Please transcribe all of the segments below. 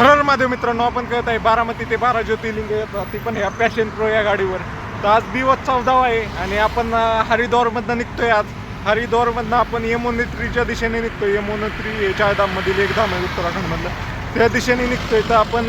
हरर महादेव मित्रांनो, आपण कळत आहे बारामती ते 12 ज्योतिर्लिंग येतात, ती पण ह्या पॅशन प्रो या गाडीवर. तर आज दिवस 14 आहे आणि आपण हरिद्वारमधनं निघतोय. आज हरिद्वारमधनं आपण यमुनोत्रीच्या दिशेने निघतोय. यमुनोत्री हे चारधाममधील एक धाम आहे उत्तराखंडमधलं, त्या दिशेने निघतोय. तर आपण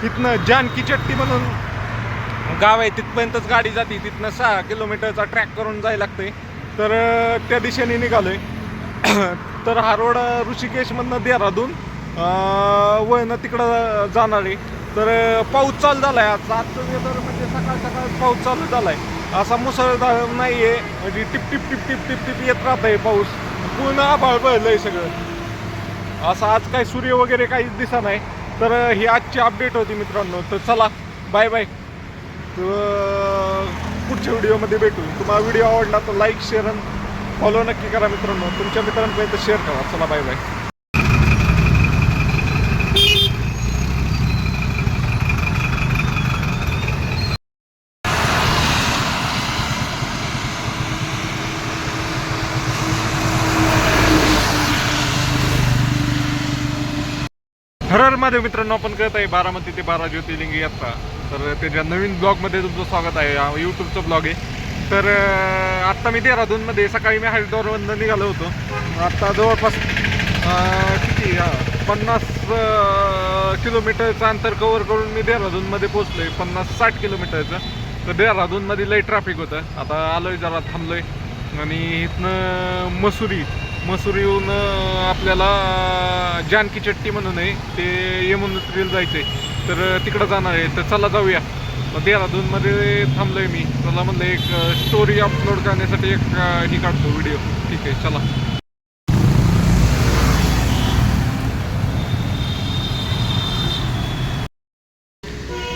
इथनं जानकी चट्टी म्हणून गाव आहे, तिथपर्यंतच गाडी जाते. तिथनं 6 किलोमीटरचा ट्रॅक करून जायला लागतंय. तर त्या दिशेने निघालोय. तर हा रोड ऋषिकेशमधनं देहरादून वळणं तिकडं जाणार आहे. तर पाऊस चालू झाला आहे. आजचं वेदर म्हणजे सकाळ सकाळ पाऊस चालू झाला आहे. असा मुसळधार नाही आहे, म्हणजे tip tip tip tip tip tip येत राहत आहे पाऊस. पूर्ण आभाळ बळलं आहे सगळं. असं आज काही सूर्य वगैरे काहीच दिसत नाही. तर ही आजची अपडेट होती मित्रांनो. तर चला बाय बाय. पुढच्या व्हिडिओमध्ये भेटू. तुम्हाला व्हिडिओ आवडला तर लाईक शेअर आणि फॉलो नक्की करा मित्रांनो. तुमच्या मित्रांपर्यंत शेअर करा. चला बाय बाय. हरर महादेव मित्रांनो, आपण कळत आहे बारामती ते 12 ज्योतिर्लिंग यात्रा. तर त्याच्या नवीन ब्लॉगमध्ये तुमचं स्वागत आहे. यूट्यूबचा ब्लॉग आहे. तर आत्ता मी देहरादूनमध्ये, सकाळी मी हरिद्वारमधून निघालो होतो. आता जवळपास किती 50 किलोमीटरचं अंतर कवर करून मी देहरादूनमध्ये पोचलो आहे. 50-60 किलोमीटरचं. तर देहरादूनमध्ये लई ट्रॅफिक होतं. आता आलो आहे, जरा थांबलो आहे. आणि इथनं मसुरीहून आपल्याला जानकी चट्टी म्हणून आहे, ते यमुनोत्रीला जायचं आहे. तर तिकडं जाणार आहे. तर चला जाऊया. देहरादूनमध्ये थांबलो आहे मी. चला म्हणलं एक स्टोरी अपलोड करण्यासाठी एक ही काढतो व्हिडिओ. ठीक आहे, चला.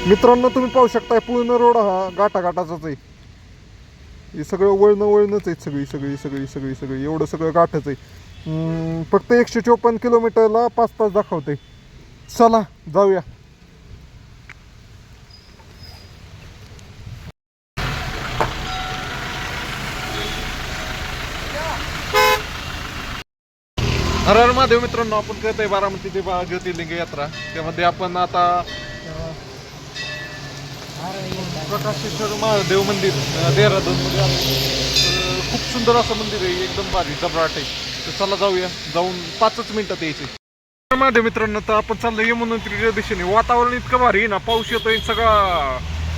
मित्रांनो, तुम्ही पाहू शकताय पूर्ण रोड हा घाटाघाटाचाच आहे. हे सगळं वळणच आहेत. सगळी एवढं सगळं घाटच आहे. फक्त 154 किलोमीटरला 5 तास दाखवते. चला जाऊया. हरर महादेव मित्रांनो, आपण कळत आहे बारामती ते 12 ज्योतिर्लिंग यात्रा. त्यामध्ये आपण आता प्रकाशेश्वर महादेव मंदिर देहरादूनमध्ये आलो. खूप सुंदर असं मंदिर आहे, एकदम भारी जबराट आहे. तर चला जाऊया. जाऊन 5च मिनिटात यायचे. महादेव मित्रांनो, तर आपण चाललो यमुनोत्रीच्या दिशेने. वातावरण इतकं भारी आहे ना, पाऊस येतोय, सगळा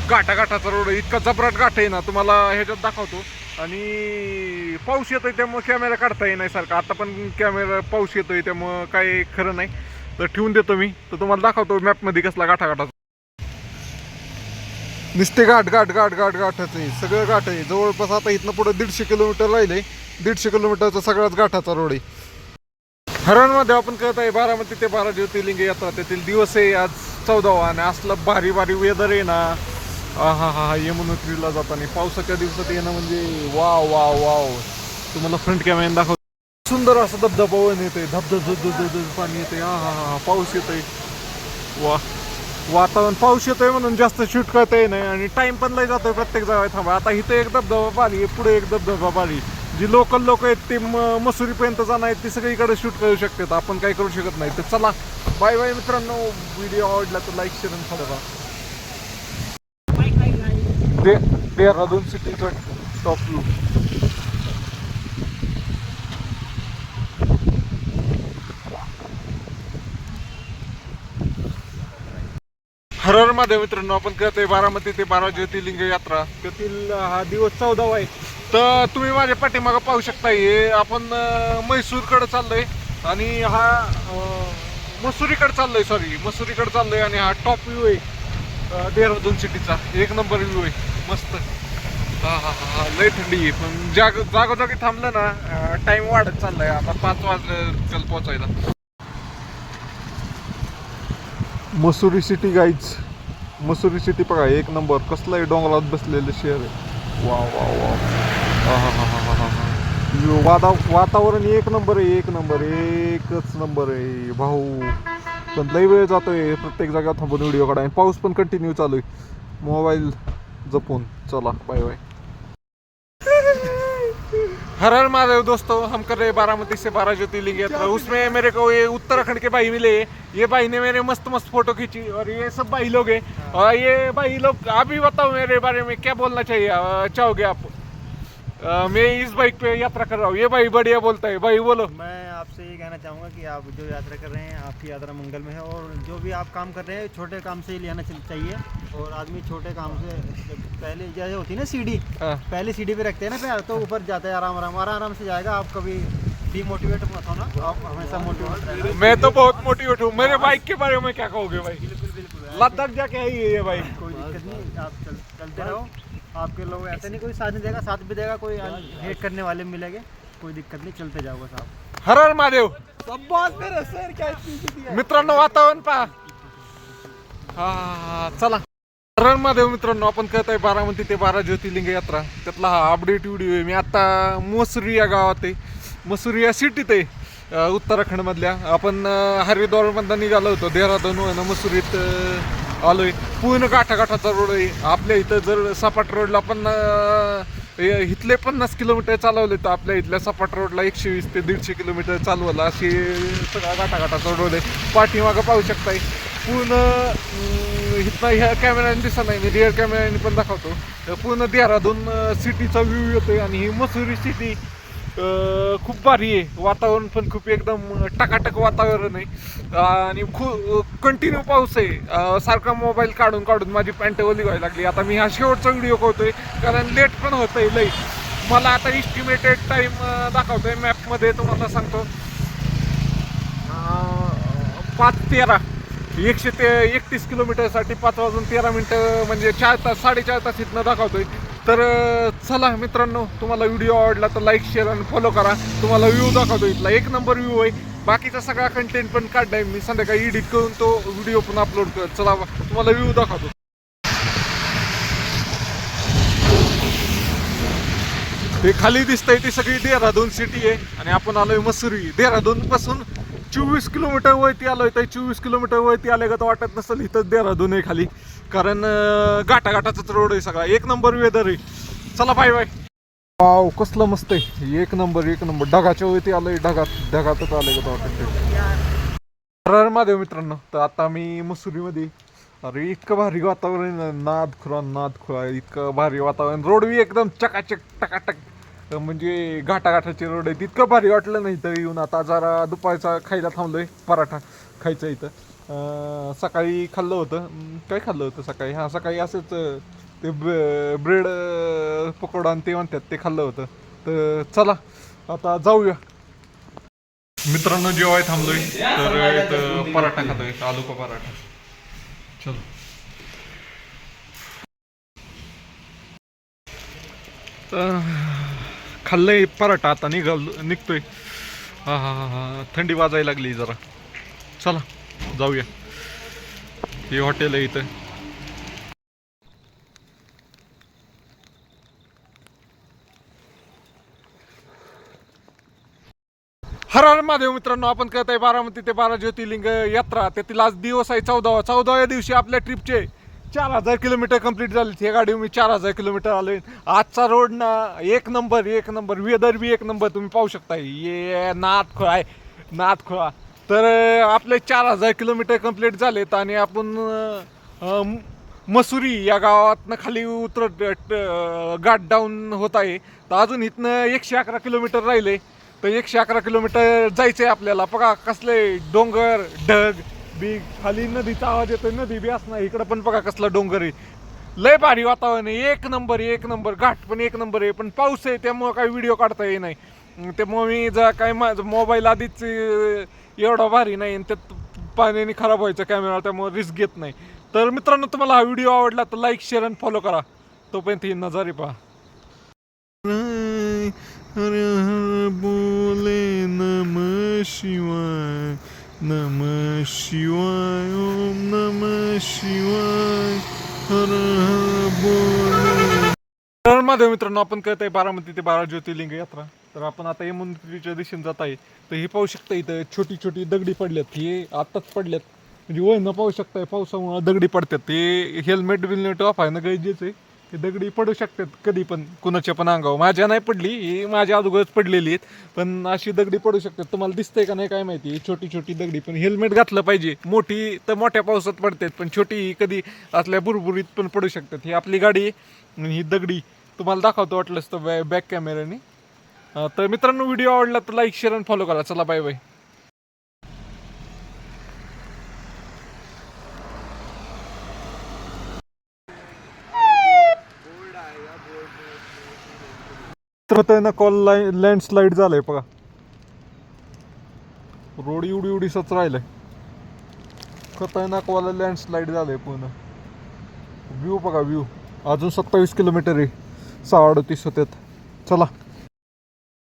घाटाचा रोड आहे. इतका जबराट घाट आहे ना, तुम्हाला ह्याच्यात दाखवतो. आणि पाऊस येतोय त्यामुळे कॅमेरा काढता येणार सारखा. आता पण कॅमेरा पाऊस येतोय त्यामुळं काही खरं नाही. तर ठेवून देतो मी. तर तुम्हाला दाखवतो मॅपमध्ये कसला घाटाचा. नुसते घाटच आहे, सगळं घाट आहे. जवळपास आता इथनं पुढे 150 किलोमीटर राहिले. 150 किलोमीटरचा सगळाच घाटाचा रोड आहे. हरणमध्ये आपण कळत आहे बारामती ते 12 ज्योतिर्लिंग यात्रा. त्यातील दिवस आहे आज 14वा. आणि असलं भारी वेदर आहे ना. हा यमुनोत्रीला जाताना पावसाच्या दिवसात येणं म्हणजे वाव. तुम्हाला फ्रंट कॅमेऱ्याने दाखवतो. सुंदर असं धबधबा वन येते. धबधब पाणी येते. पाऊस येतोय. वा, वातावरण पाऊस येतोय म्हणून जास्त शूट करता येत नाही. आणि टाइम पण लय जातोय प्रत्येक जागा थांबा. आता इथं एक धबधबा पाहिली, पुढे एक धबधबा पाहिली. जी लोकल लोक आहेत ते मसुरीपर्यंत जाणार आहेत, ते सगळीकडे शूट करू शकतात. आपण काही करू शकत नाही. तर चला बाय बाय मित्रांनो. व्हिडिओ आवडला तर लाईक शेअर आणि फॉलो करा. देहरादून सिटीचा टॉप व्ह्यू. हरर महादेव मित्रांनो, आपण करतोय बारामती ते 12 ज्योतिर्लिंग यात्रा. त्यातील हा दिवस 14वा आहे. तर तुम्ही माझ्या पाठीमागं पाहू शकता. हे आपण म्हैसूरकडे चाललोय आणि हा मसुरीकडे चाललोय. आणि हा टॉप व्ह्यू आहे देहरादून सिटीचा. एक नंबर व्ह्यू आहे, मस्त. हा लय थंडी आहे. पण जागोजागी थांबलं ना, टाइम वाढत चाललाय. आता 5 वाजले पोचायला. Mussoorie city guys. Mussoorie city बघा, एक नंबर. कसलंही डोंगरात बसलेलं शहर आहे. वातावरण एक नंबर आहे. एकच नंबर आहे भाऊ. पण लई वेळ जातोय प्रत्येक जागा थांबून व्हिडिओ काढाय. पाऊस पण कंटिन्यू चालू आहे. मोबाईल जपून. चला बाय बाय. हर हर महादेव दोस्तों, हम कर रहे हैं बारामती से 12 ज्योतिर्लिंग यात्रा। उसमें मेरे को ये उत्तराखंड के भाई मिले। ये भाई ने मेरे मस्त मस्त फोटो खींची और ये सब भाई लोग हैं। और ये भाई लोग, आप भी बताओ मेरे बारे में क्या बोलना चाहिए चाहोगे आप? मैं इस बाइक पे यात्रा कर रहा हूँ। ये भाई बढ़िया बोलता है, भाई बोलो। मैं आपसे ये कहना चाहूँगा कि आप जो यात्रा कर रहे हैं आपकी यात्रा मंगल में है, और जो भी आप काम कर रहे हैं छोटे काम से ही लेना चाहिए। और आदमी छोटे काम से, पहले जैसे होती है ना सीढ़ी, पहले सीढ़ी पे रखते हैं ना पैर, तो ऊपर जाता है आराम आराम आराम से जाएगा। आप कभी डिमोटिवेट मत हो ना, आप हमेशा मोटिवेट रहना। मैं तो बहुत मोटिवेट हूँ। मेरे बाइक के बारे में क्या कहोगे भाई? बिल्कुल बिल्कुल, लद्दाख जाके आई है ये भाई। कोई दिक्कत नहीं, आप चलते रहो। आपके लोग ऐसे नहीं, कोई साथ नहीं देगा, साथ भी देगा, कोई हेट करने वाले मिलेंगे, कोई दिक्कत नहीं, चलते जाओ बस आप। हर हर महादेव सर मित्रांनो, वातावरण पहा. हा चला. हर हर महादेव मित्रांनो, आपण करत आहे बारामती ते 12 ज्योतिर्लिंग यात्रा. त्यातला हा अपडेट व्हिडिओ आहे. मी आता मसुरी या गावात आहे, मसुरी या सिटीत आहे उत्तराखंड मधल्या. आपण हरिद्वार मधनं निघालो होतो, देहरादून मसुरीत आलोय. पूर्ण गाठागाठाचा रोड आहे. आपल्या इथं जर सपाट रोडला पण इथले 50 किलोमीटर चालवले तर आपल्या इथल्या सपाट रोडला 120 ते 150 किलोमीटर चालवला. अशी सगळा गाठागाठाचा रोड आहे. पाठीमागं पाहू शकताय पूर्ण. इथं ह्या कॅमेऱ्याने दिसत नाही, मी रिअर कॅमेऱ्याने पण दाखवतो. पूर्ण देहरादून सिटीचा व्ह्यू येतोय. आणि ही मसुरी सिटी खूप भारी आहे. वातावरण पण खूप एकदम टकाटक वातावरण आहे. आणि खूप कंटिन्यू पाऊस आहे. सारखा मोबाईल काढून काढून माझी पॅन्ट ओली व्हायला लागली. आता मी हा शेवटचा व्हिडिओ करतोय कारण लेट पण होतंय लई. मला आता इस्टिमेटेड टाइम दाखवतोय मॅपमध्ये, तुम्हाला सांगतो 5:13. 131 किलोमीटरसाठी 5:13 म्हणजे 4 तास 4.5 तास इथनं दाखवतोय. तर चला मित्रांनो, तुम्हाला व्हिडिओ आवडला तर लाईक शेअर आणि फॉलो करा. तुम्हाला व्ह्यू दाखवतो इथला, एक नंबर व्ह्यू आहे. बाकीचा सगळा कंटेंट पण काढलाय मी, संध्याकाळी एडिट करून तो व्हिडिओ पण अपलोड कर. चला तुम्हाला व्ह्यू दाखवतो. ते खाली दिसतंय ती सगळी देहरादून सिटी आहे. आणि आपण आलोय मसुरी. देहरादून पासून 24 किलोमीटर वरती आलोय. तर 24 किलोमीटर वरती आले का तर वाटत नसेल इथं देहरादून आहे खाली, कारण गाठागाठाचाच रोड आहे सगळा. एक नंबर वेदर आहे. चला बाय बाय. वाव कसलं मस्त आहे. एक नंबर एक नंबर. ढगाच्या वरती आलोय. ढगातच आलोय का वाटत. हर महादेव मित्रांनो, तर आता मी मसुरीमध्ये. अरे इतकं भारी वातावरण, नादखुळा इतकं भारी वातावरण. रोड बी एकदम चकाचक टकाटक, म्हणजे घाटाघाटाचे रोड आहे. इतकं भारी वाटलं नाही तर येऊन. आता जरा दुपारचा खायला थांबलोय, पराठा खायचा इथं. सकाळी खाल्लं होतं. काय खाल्लं होतं सकाळी? हां सकाळी असंच ते ब्रेड पकोडा आणि ते म्हणतात ते खाल्लं होतं. तर चला आता जाऊया मित्रांनो. जेवाय थांबलोय तर इथं पराठा खातोय, आलू का पराठा. चलो खाल्लंय पराठा, आता निघतोय. हा थंडी वाजायला लागली जरा. चला जाऊया. हे हॉटेल आहे इथं. हर हर महादेव मित्रांनो, आपण करत आहे बारामती ते 12 ज्योतिर्लिंग यात्रा. त्यातील आज दिवस आहे 14व्या दिवशी आपल्या ट्रिपचे 4000 किलोमीटर कंप्लीट झाले. ह्या गाडी मी 4000 किलोमीटर आलोय. आजचा रोड ना एक नंबर. वेदर बी एक नंबर. तुम्ही पाहू शकता ये नादखुळा आहे, नादखुळा. तर आपले 4000 किलोमीटर कंप्लीट झालेत. आणि आपण मसुरी या गावातनं खाली उतरत घाट डाऊन होत आहे. तर अजून इथनं 111 किलोमीटर राहिले. तर 111 किलोमीटर जायचंय आपल्याला. बघा कसले डोंगर ढग बी, खाली नदीचा आवाज येतोय. नदी बी असणार इकडं पण. बघा कसला डोंगर आहे. लय भारी वातावरण आहे. एक नंबर. घाट पण एक नंबर आहे. पण पाऊस आहे त्यामुळं काही व्हिडिओ काढता येत नाही. त्यामुळे मी जर काही माझं मोबाईल आधीच एवढा भारी नाही आणि त्यात पाण्याने खराब व्हायचा कॅमेरा, त्यामुळे रिस्क घेत नाही. तर मित्रांनो, तुम्हाला हा व्हिडिओ आवडला तर लाईक शेअर आणि फॉलो करा. तोपर्यंत ही नजारे पहा. हरे हर बोले नमः शिवाय, नमः शिवाय, ओम नमः शिवाय, हर हर बोले. तर महादेव मित्रांनो, आपण करत आहे बारामती ते 12 ज्योतिर्लिंग यात्रा. तर आपण आता यमुनेत्रीच्या दिशेने जात आहे. तर हे पाहू शकता इथं छोटी छोटी दगडी पडल्यात. हे आत्ताच पडल्यात, म्हणजे वळणं पाहू शकताय. पावसामुळे दगडी पडतात. ते हेल्मेट बिल्मेट वापरणं गरजेचं आहे. ही दगडी पडू शकतात कधी पण, कुणाच्या पण अंगावर. माझ्या नाही पडली, ही माझ्या अगोदरच पडलेली आहेत, पण अशी दगडी पडू शकतात. तुम्हाला दिसतंय का नाही काय माहिती, छोटी छोटी दगडी. पण हेल्मेट घातलं पाहिजे. मोठी तर मोठ्या पावसात पडतात, पण छोटी कधी असल्या बुरबुरीत पण पडू शकतात. ही आपली गाडी आहे आणि ही दगडी तुम्हाला दाखवतो वाटलंच तर बॅक कॅमेऱ्याने. तर मित्रांनो, व्हिडिओ आवडला तर लाईक शेअर आणि फॉलो करा. चला बाय बाय. तर कॉल लँडस्लाईड झालंय बघा. रोड एवढी एवढीसच राहिलंय. खतरनाकवाला लँडस्लाईड झालंय पूर्ण. व्ह्यू बघा, व्ह्यू. अजून 27 किलोमीटर आहे, 6:38 होत्यात. चला.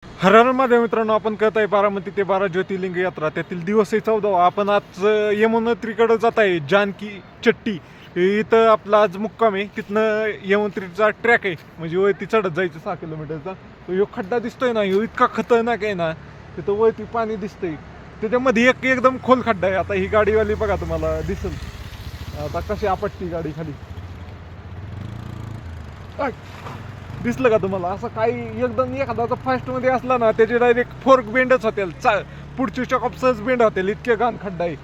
हर हर महादेव मित्रांनो, आपण करत आहे बारामती ते 12 ज्योतिर्लिंग यात्रा. त्यातील दिवस आहे 14. आपण आज यमुनोत्रीकडे जात आहे, जानकी चट्टी इथं आपला आज मुक्काम आहे. तिथनं यमुनोत्रीचा ट्रॅक आहे, म्हणजे वरती चढत जायचं 6 किलोमीटरचा. तो ह्यो खड्डा दिसतोय ना, ह्यो इतका खतरनाक आहे ना. तिथं वरती पाणी दिसतंय, त्याच्यामध्ये एक एकदम खोल खड्डा आहे. आता ही गाडीवाली बघा, तुम्हाला दिसेल आता कशी आपटती गाडी खाली. दिसलं का तुम्हाला? असं काही एकदम एखादा फास्टमध्ये असला ना, त्याचे डायरेक्ट फोर्क बेंडच होतील, पुढची चॉकअप सहज बेंड होतील, इतके घाण खड्डा आहे.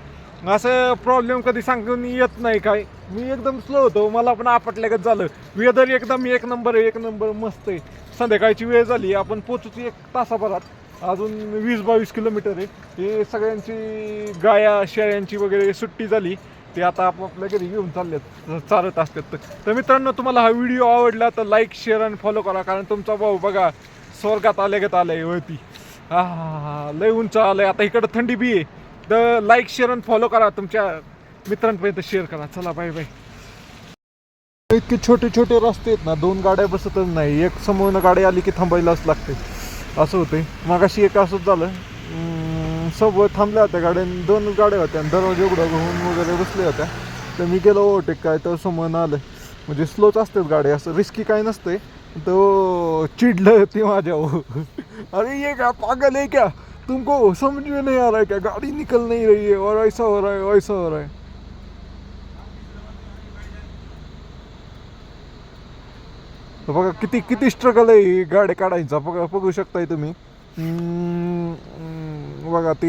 असं प्रॉब्लेम कधी सांगून येत नाही काय. मी एकदम स्लो होतो, मला पण आपटल्यागत झालं. वेदर एकदम एक नंबर आहे, एक नंबर मस्त आहे. संध्याकाळची वेळ झाली, आपण पोचूच 1 तासाभरात. अजून 20-22 किलोमीटर आहे. हे सगळ्यांची गाया शेळ्यांची वगैरे सुट्टी झाली, ते आता आपापल्या घरी घेऊन चाललेत, चालत असतात. तर मित्रांनो, तुम्हाला हा व्हिडिओ आवडला तर लाईक शेअर आणि फॉलो करा. कारण तुमचा भाऊ बघा स्वर्गात आल्यागत आलाय वरती. लय उंच आलंय. आता इकडं थंडी बी आहे. तर लाईक शेअर आणि फॉलो करा, तुमच्या मित्रांपर्यंत शेअर करा. चला बाय बाय. इतके छोटे छोटे रस्ते आहेत ना, 2 गाड्या बसतच नाही. एक समोरनं गाडी आली की थांबायलाच लागते, असं होते. मगाशी एक असंच झालं. सोबत थांबल्या होत्या गाड्या, 2 गाड्या होत्या, दरवाजे उघडं घेऊन वगैरे बसल्या होत्या. तर मी गेलो ओव्हरटेक काय, तर समोरनं आलं. म्हणजे स्लोच असतात गाड्या, असं रिस्की काय नसते. तो चिडलं ती माझ्यावर. अरे ये क्या पागल है क्या, तुमको समझ में नहीं आ रहा है क्या, गाड़ी निकल नहीं रही है और ऐसा हो रहा है वैसा हो रहा है. बघा किती किती स्ट्रगल आहे गाड्या काढायचा. बघा, बघू शकताय तुम्ही. बघा ती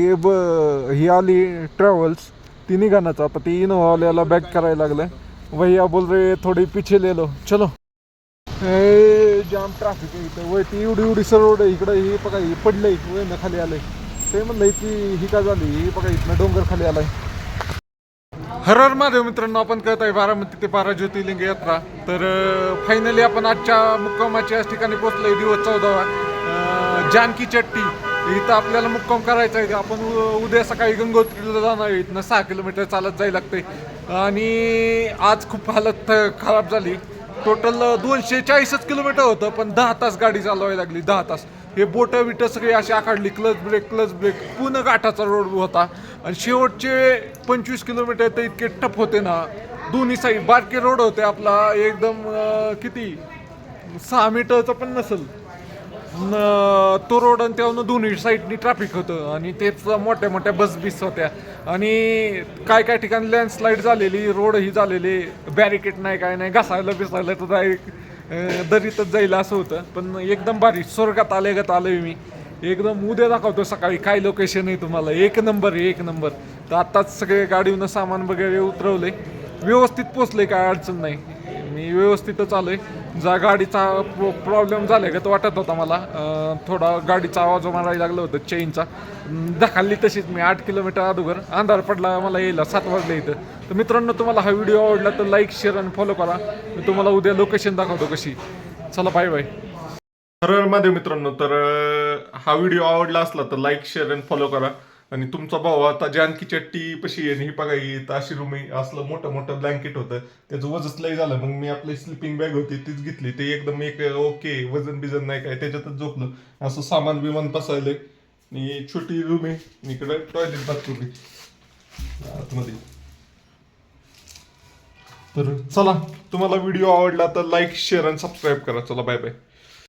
ही आली ट्रॅव्हल्स, ती निघाणाचं. आता ती इनोवाल्याला बॅक करायला लागलं. भैया बोल रे थोडी पिछे ले लो, चलो. जाम ट्रॅफिक आहे इथं. वय ती एवढी एवढी रोड आहे इकडं. ही बघा, ही पडलंय, वयनं खाली आलंय. ते म्हणलंय की ही का झाली, ही बघा इथनं डोंगर खाली आलाय. हर हर महादेव मित्रांनो, आपण करत आहे बारामती ते 12 ज्योतिर्लिंग यात्रा. तर फायनली आपण आजच्या मुक्कामाच्या याच ठिकाणी पोहोचलोय. दिवस 14, जानकी चट्टी. इथं आपल्याला मुक्काम करायचा आहे. आपण उद्या सकाळी गंगोत्रीला जाणार आहे. इथनं 6 किलोमीटर चालत जायला लागते. आणि आज खूप हालत खराब झाली. टोटल 240 किलोमीटर होतं, पण 10 तास गाडी चालवायला लागली, 10 तास. हे बोटं बिटं सगळी अशी आखाडली. क्लच ब्रेक पूर्ण गाठाचा रोड होता. आणि शेवटचे 25 किलोमीटर तर इतके टफ होते ना. दोन्ही साईड बारके रोड होते. आपला एकदम किती 6 मीटरचं पण नसेल तो रोड. आणि त्यावरून दोन्ही साईडनी ट्रॅफिक होतं. आणि तेच मोठ्या मोठ्या बस होत्या. आणि काय ठिकाणी लँडस्लाईड झालेली, रोड ही झालेली, बॅरिकेड नाही काय नाही, घासायला बिसायला तर डायरेक्ट दरीतच जाईल असं होतं. पण एकदम भारी, स्वर्गात आल्यागत आलोय मी एकदम. उद्या दाखवतो सकाळी काय लोकेशन आहे तुम्हाला. एक नंबर आहे, एक नंबर. तर आत्ताच सगळे गाडीवरून सामान वगैरे उतरवले, व्यवस्थित पोचले, काय अडचण नाही. मी व्यवस्थितच आलोय. जा गाडीचा प्रॉब्लेम झाला का तो वाटत होता मला. थोडा गाडीचा आवाज मारायला लागलं होतं चेनचा. दाखवली तशीच मी 8 किलोमीटर अगोदर. अंधार पडला मला यायला, 7 वाजले इथं. तर मित्रांनो, तुम्हाला हा व्हिडिओ आवडला तर लाईक शेअर आणि फॉलो करा. मी तुम्हाला उद्या लोकेशन दाखवतो कशी. चला बाय बाय. हर महादेव मित्रांनो, तर हा व्हिडिओ आवडला असला तर लाईक शेअर आणि फॉलो करा. आणि तुमचा भाऊ आता जानकी चट्टी पशी आहे. ही बघा, ही अशी रूम आहे. असलं मोठं मोठं ब्लँकेट होतं, त्याचं वजनच लय झालं. मग मी आपली स्लिपिंग बॅग होती तीच घेतली. ते एकदम एक ओके, वजन बिजन नाही काय, त्याच्यातच झोपलं. असं सामान बिमान पसायलंय. आणि छोटी रूम आहे. इकडे टॉयलेट बाथरूम आहे आतमध्ये. तर चला, तुम्हाला व्हिडिओ आवडला तर लाईक शेअर आणि सबस्क्राईब करा. चला बाय बाय.